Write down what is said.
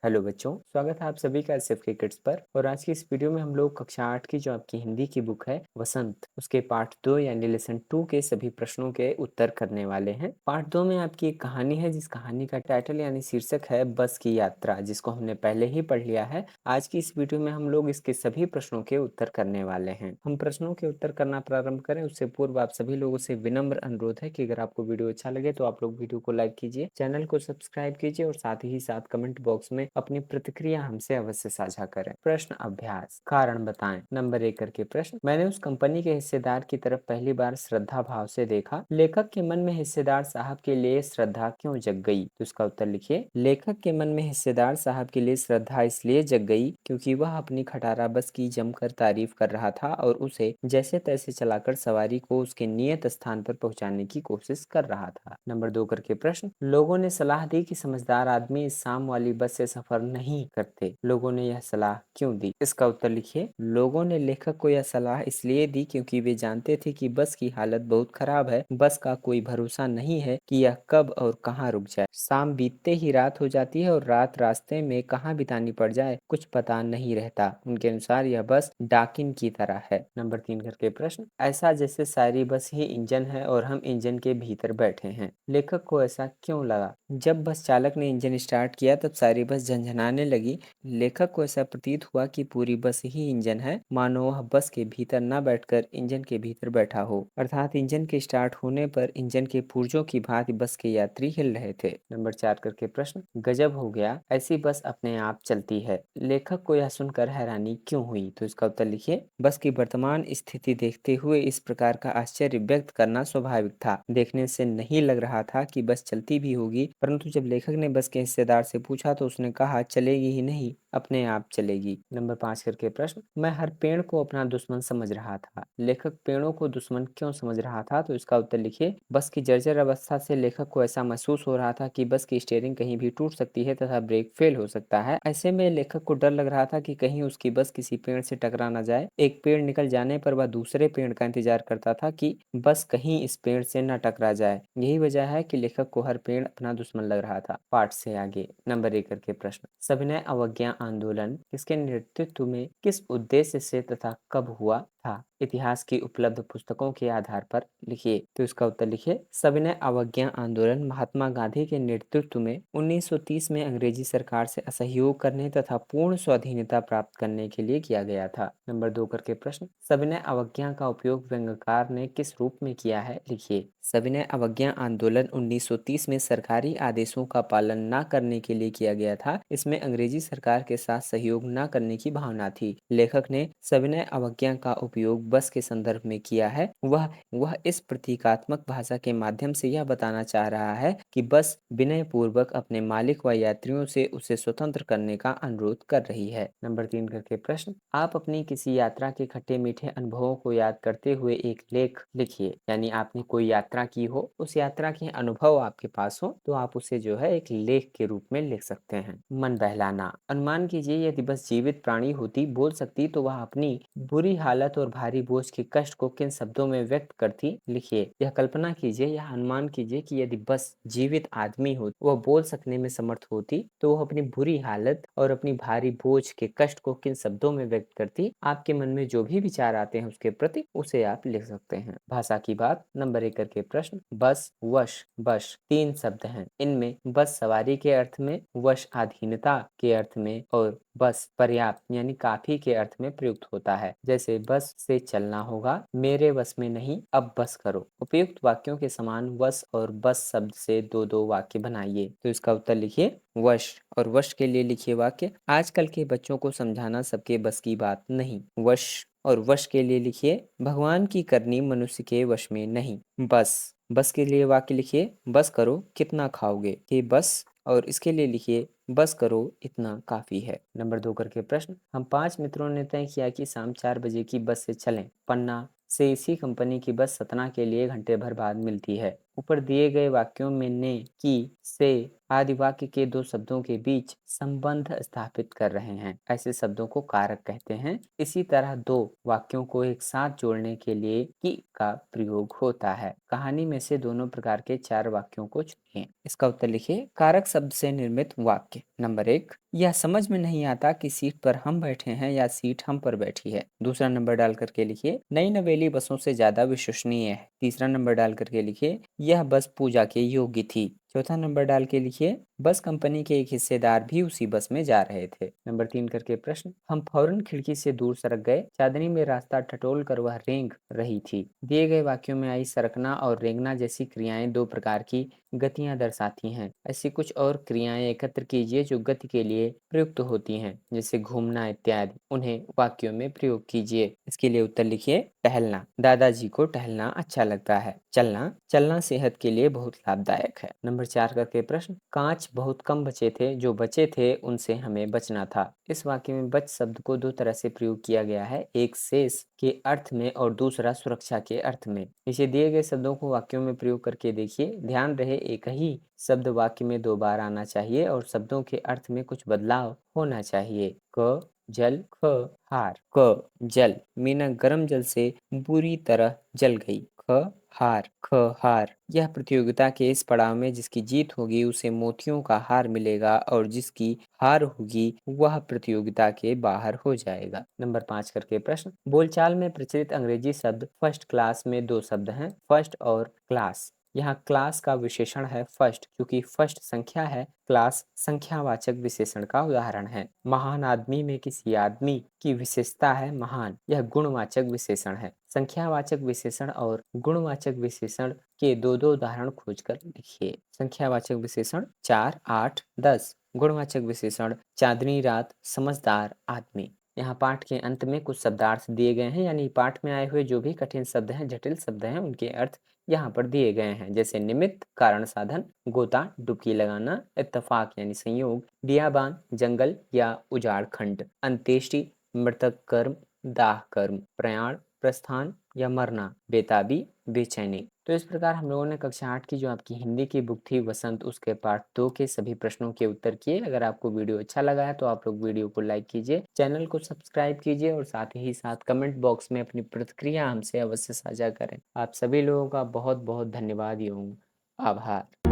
Hello बच्चों, स्वागत है आप सभी का एसएफ के किड्स पर। और आज की इस वीडियो में हम लोग कक्षा 8 की जो आपकी हिंदी की बुक है वसंत, उसके पार्ट 2 यानी लेसन 2 के सभी प्रश्नों के उत्तर करने वाले हैं। पार्ट 2 में आपकी एक कहानी है जिस कहानी का टाइटल यानी शीर्षक है बस की यात्रा, जिसको हमने पहले ही पढ़ लिया है। आज की इस वीडियो में हम लोग इसके सभी प्रश्नों के उत्तर करने वाले हैं। हम प्रश्नों के उत्तर करना प्रारंभ करें उससे पूर्व आप सभी लोगों से विनम्र अनुरोध है कि अगर आपको वीडियो अच्छा लगे तो आप लोग वीडियो को लाइक कीजिए, चैनल को सब्सक्राइब कीजिए और साथ ही साथ कमेंट बॉक्स में अपनी प्रतिक्रिया हमसे अवश्य साझा करें। प्रश्न अभ्यास, कारण बताएं। नंबर 1 करके प्रश्न, मैंने उस कंपनी के हिस्सेदार की तरफ पहली बार श्रद्धा भाव से देखा। लेखक के मन में हिस्सेदार साहब के लिए श्रद्धा क्यों जग गई? तो इसका उत्तर लिखिए। लेखक के मन में हिस्सेदार साहब के लिए श्रद्धा इसलिए जग गई क्योंकि वह अपनी खटारा बस की जमकर तारीफ कर रहा था और उसे जैसे तैसे चलाकर सवारी को उसके नियत स्थान पर पहुंचाने की कोशिश कर रहा था। नंबर 2 करके प्रश्न, लोगों ने सलाह दी कि समझदार आदमी इस शाम वाली बस से सफर नहीं करते। लोगों ने यह सलाह क्यों दी? इसका उत्तर लिखिए। लोगों ने लेखक को यह सलाह इसलिए दी क्योंकि वे जानते थे कि बस की हालत बहुत खराब है। बस का कोई भरोसा नहीं है कि यह कब और कहाँ रुक जाए। शाम बीतते ही रात हो जाती है और रात रास्ते में कहाँ बितानी पड़ जाए कुछ पता नहीं रहता। उनके अनुसार यह बस डाकिन की तरह है। नंबर 3 करके प्रश्न, ऐसा जैसे सारी बस ही इंजन है और हम इंजन के भीतर बैठे हैं। लेखक को ऐसा क्यों लगा? जब बस चालक ने इंजन स्टार्ट किया तब सारी बस झंझनाने लगी। लेखक को ऐसा प्रतीत हुआ कि पूरी बस ही इंजन है, मानो वह बस के भीतर न बैठकर इंजन के भीतर बैठा हो, अर्थात इंजन के स्टार्ट होने पर इंजन के पुर्जों की भांति बस के यात्री हिल रहे थे। नंबर 4 करके प्रश्न, गजब हो गया, ऐसी बस अपने आप चलती है। लेखक को यह सुनकर हैरानी क्यों हुई? तो इसका उत्तर लिखिए। बस की वर्तमान स्थिति देखते हुए इस प्रकार का आश्चर्य व्यक्त करना स्वाभाविक था। देखने से नहीं लग रहा था कि बस चलती भी होगी, परंतु जब लेखक ने बस के हिस्सेदार से पूछा तो उसने कहा चलेगी ही नहीं, अपने आप चलेगी। नंबर 5 करके प्रश्न, मैं हर पेड़ को अपना दुश्मन समझ रहा था। लेखक पेड़ों को दुश्मन क्यों समझ रहा था? तो इसका उत्तर लिखिए। बस की जर्जर अवस्था से लेखक को ऐसा महसूस हो रहा था कि बस की स्टीयरिंग कहीं भी टूट सकती है तथा ब्रेक फेल हो सकता है। ऐसे में लेखक को डर लग रहा था कि कहीं उसकी बस किसी पेड़ से टकरा न जाए। एक पेड़ निकल जाने पर वह दूसरे पेड़ का इंतजार करता था कि बस कहीं इस पेड़ से न टकरा जाए। यही वजह है कि लेखक को हर पेड़ अपना दुश्मन लग रहा था। पाठ से आगे नंबर 1 करके प्रश्न, सविनय अवज्ञा आंदोलन किसके नेतृत्व में, किस उद्देश्य से तथा कब हुआ था? इतिहास की उपलब्ध पुस्तकों के आधार पर लिखिए। तो इसका उत्तर लिखिए। सविनय अवज्ञा आंदोलन महात्मा गांधी के नेतृत्व में 1930 में अंग्रेजी सरकार से असहयोग करने तथा पूर्ण स्वाधीनता प्राप्त करने के लिए किया गया था। नंबर 2 करके प्रश्न, सविनय अवज्ञा का उपयोग व्यंग्यकार ने किस रूप में किया है? लिखिए। सविनय अवज्ञा आंदोलन 1930 में सरकारी आदेशों का पालन न करने के लिए किया गया था। इसमें अंग्रेजी सरकार के साथ सहयोग न करने की भावना थी। लेखक ने सविनय अवज्ञा का उपयोग बस के संदर्भ में किया है। वह इस प्रतीकात्मक भाषा के माध्यम से यह बताना चाह रहा है कि बस विनय पूर्वक अपने मालिक व यात्रियों से उसे स्वतंत्र करने का अनुरोध कर रही है। नंबर 3 करके प्रश्न, आप अपनी किसी यात्रा के खट्टे मीठे अनुभवों को याद करते हुए एक लेख लिखिए। यानी आपने कोई यात्रा की हो, उस यात्रा के अनुभव आपके पास हो तो आप उसे जो है एक लेख के रूप में लिख सकते हैं। मन बहलाना, अनुमान कीजिए यदि बस जीवित प्राणी होती, बोल सकती, तो वह अपनी बुरी हालत और भारी बोझ के कष्ट को किन शब्दों में व्यक्त करती? लिखिए। यह कल्पना कीजिए, यह अनुमान कीजिए कि यदि बस जीवित आदमी हो, वह बोल सकने में समर्थ होती, तो वह अपनी बुरी हालत और अपनी भारी बोझ के कष्ट को किन शब्दों में व्यक्त करती? आपके मन में जो भी विचार आते हैं उसके प्रति उसे आप लिख सकते हैं। भाषा की बात, नंबर 1 करके प्रश्न, बस, वश, बश 3 शब्द हैं। इनमें बस सवारी के अर्थ में, वश अधीनता के अर्थ में और बस पर्याप्त यानी काफी के अर्थ में प्रयुक्त होता है। जैसे बस से चलना होगा, मेरे बस में नहीं, अब बस करो। उपयुक्त वाक्यों के समान वश और बस शब्द से दो दो वाक्य बनाइए। तो इसका उत्तर लिखिए। वश और वश के लिए लिखिए वाक्य, आजकल के बच्चों को समझाना सबके बस की बात नहीं। वश और वश के लिए लिखिए, भगवान की करनी मनुष्य के वश में नहीं। बस, बस के लिए वाक्य लिखिए, बस करो कितना खाओगे। कि बस और इसके लिए लिखिए, बस करो इतना काफी है। नंबर 2 करके प्रश्न, हम 5 मित्रों ने तय किया कि शाम 4 बजे की बस से चलें। पन्ना से इसी कंपनी की बस सतना के लिए घंटे भर बाद मिलती है। ऊपर दिए गए वाक्यों में ने, की, से आदि वाक्य के दो शब्दों के बीच संबंध स्थापित कर रहे हैं, ऐसे शब्दों को कारक कहते हैं। इसी तरह दो वाक्यों को एक साथ जोड़ने के लिए की का प्रयोग होता है। कहानी में से दोनों प्रकार के 4 वाक्यों को चुनिए। इसका उत्तर लिखिए। कारक शब्द से निर्मित वाक्य। नंबर 1, यह समझ में नहीं आता कि सीट पर हम बैठे हैं या सीट हम पर बैठी है। दूसरा नंबर डाल करके लिखिए, नई नवेली बसों से ज्यादा विश्वसनीय है। तीसरा नंबर डाल करके लिखिए, यह बस पूजा के योग्य थी। चौथा नंबर डाल के लिखिए, बस कंपनी के एक हिस्सेदार भी उसी बस में जा रहे थे। नंबर 3 करके प्रश्न, हम फौरन खिड़की से दूर सरक गए। चांदनी में रास्ता टटोल कर वह रेंग रही थी। दिए गए वाक्यों में आई सरकना और रेंगना जैसी क्रियाएं दो प्रकार की गतियां दर्शाती हैं। ऐसी कुछ और क्रियाएं एकत्र कीजिए जो गति के लिए प्रयुक्त होती हैं, जैसे घूमना इत्यादि। उन्हें वाक्यों में प्रयोग कीजिए। इसके लिए उत्तर लिखिए। टहलना, दादाजी को टहलना अच्छा लगता है। चलना, चलना सेहत के लिए बहुत लाभदायक है। नंबर 4 करके प्रश्न, कांच बहुत कम बचे थे, जो बचे थे उनसे हमें बचना था। इस वाक्य में बच शब्द को दो तरह से प्रयोग किया गया है, एक शेष के अर्थ में और दूसरा सुरक्षा के अर्थ में। इसे दिए गए शब्दों को वाक्यों में प्रयोग करके देखिए। ध्यान रहे, एक ही शब्द वाक्य में 2 बार आना चाहिए और शब्दों के अर्थ में कुछ बदलाव होना चाहिए। क जल, ख हार। क जल, मीना गर्म जल से बुरी तरह जल गई। ख हार, ख हार। यह प्रतियोगिता के इस पड़ाव में जिसकी जीत होगी उसे मोतियों का हार मिलेगा और जिसकी हार होगी वह प्रतियोगिता के बाहर हो जाएगा। नंबर 5 करके प्रश्न, बोलचाल में प्रचलित अंग्रेजी शब्द फर्स्ट क्लास में 2 शब्द हैं, फर्स्ट और क्लास। यहाँ क्लास का विशेषण है फर्स्ट, क्योंकि फर्स्ट संख्या है। क्लास संख्यावाचक विशेषण का उदाहरण है। महान आदमी में किसी आदमी की विशेषता है महान, यह गुणवाचक विशेषण है। संख्यावाचक विशेषण और गुणवाचक विशेषण के दो दो उदाहरण खोजकर लिखिए। संख्यावाचक विशेषण 4, 8, 10। गुणवाचक विशेषण चांदनी रात, समझदार आदमी। यहाँ पाठ के अंत में कुछ शब्दार्थ दिए गए हैं, यानी पाठ में आए हुए जो भी कठिन शब्द हैं, जटिल शब्द हैं, उनके अर्थ यहाँ पर दिए गए हैं। जैसे निमित्त, कारण साधन, गोता, डुबकी लगाना, इत्तेफाक यानी संयोग, बियाबान, जंगल या उजाड़ खंड, अंत्येष्टि, मृतक कर्म, दाह कर्म, प्रयाण, प्रस्थान या मरना, बेताबी, बेचैनी। तो इस प्रकार हम लोगों ने कक्षा 8 की जो आपकी हिंदी की बुक थी वसंत, उसके पार्ट 2 के सभी प्रश्नों के उत्तर किए। अगर आपको वीडियो अच्छा लगा है तो आप लोग वीडियो को लाइक कीजिए, चैनल को सब्सक्राइब कीजिए और साथ ही साथ कमेंट बॉक्स में अपनी प्रतिक्रिया हमसे अवश्य साझा करें। आप सभी लोगों का बहुत बहुत धन्यवाद एवं आभार।